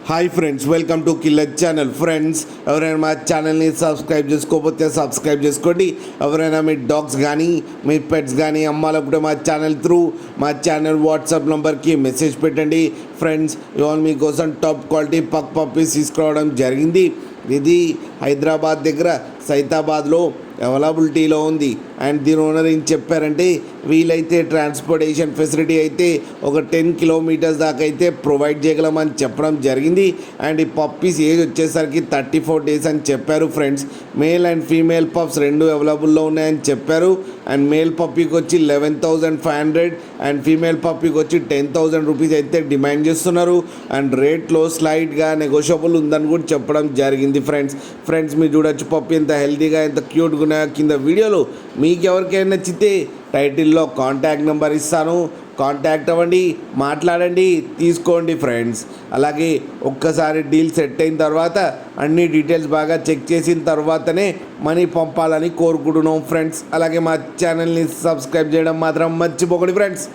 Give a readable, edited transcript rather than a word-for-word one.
Hi friends, welcome to killer channel. Friends, ఎవరైనా మా ఛానల్ని సబ్స్క్రైబ్ చేసుకోకపోతే సబ్స్క్రైబ్ చేసుకోండి. ఎవరైనా మీ డాగ్స్ కానీ మీ పెట్స్ కానీ అమ్మాలనుకుంటే మా ఛానల్ వాట్సాప్ నెంబర్కి మెసేజ్ పెట్టండి. ఫ్రెండ్స్, ఇవాళ మీకోసం టాప్ క్వాలిటీ పక్ పప్పీస్ తీసుకురావడం జరిగింది. ఇది హైదరాబాద్ దగ్గర సైతాబాద్లో అవైలబిలిటీలో ఉంది. అండ్ దీని ఓనర్ ఏం చెప్పారంటే, వీలైతే ట్రాన్స్పోర్టేషన్ ఫెసిలిటీ అయితే ఒక 10 కిలోమీటర్స్ దాకా అయితే ప్రొవైడ్ చేయగలమని చెప్పడం జరిగింది. అండ్ ఈ పప్పీస్ ఏజ్ వచ్చేసరికి 34 డేస్ అని చెప్పారు. Friends, male and female pups రెండు అవైలబుల్లో ఉన్నాయని చెప్పారు. అండ్ మేల్ పప్పీకి వచ్చి 11,500 అండ్ ఫీమేల్ పప్పీకి వచ్చి 10,000 రూపీస్ అయితే డిమాండ్ చేస్తున్నారు. అండ్ రేట్లో స్లైడ్గా నెగోషియబుల్ ఉందని కూడా చెప్పడం జరిగింది. ఫ్రెండ్స్ మీరు చూడొచ్చు పప్పీ ఎంత హెల్తీగా ఎంత క్యూట్గా ఉన్నాయో. కింద వీడియోలో మీకు ఎవరికైనా నచ్చితే టైటిల్లో కాంటాక్ట్ నెంబర్ ఇస్తాను, కాంటాక్ట్ అవ్వండి, మాట్లాడండి, తీసుకోండి. ఫ్రెండ్స్, అలాగే ఒక్కసారి డీల్ సెట్ అయిన తర్వాత అన్ని డీటెయిల్స్ బాగా చెక్ చేసిన తర్వాతనే మనీ పంపాలని కోరుకుంటున్నాం. ఫ్రెండ్స్, అలాగే మా ఛానల్ని సబ్స్క్రైబ్ చేయడం మాత్రం మర్చిపోకండి. ఫ్రెండ్స్.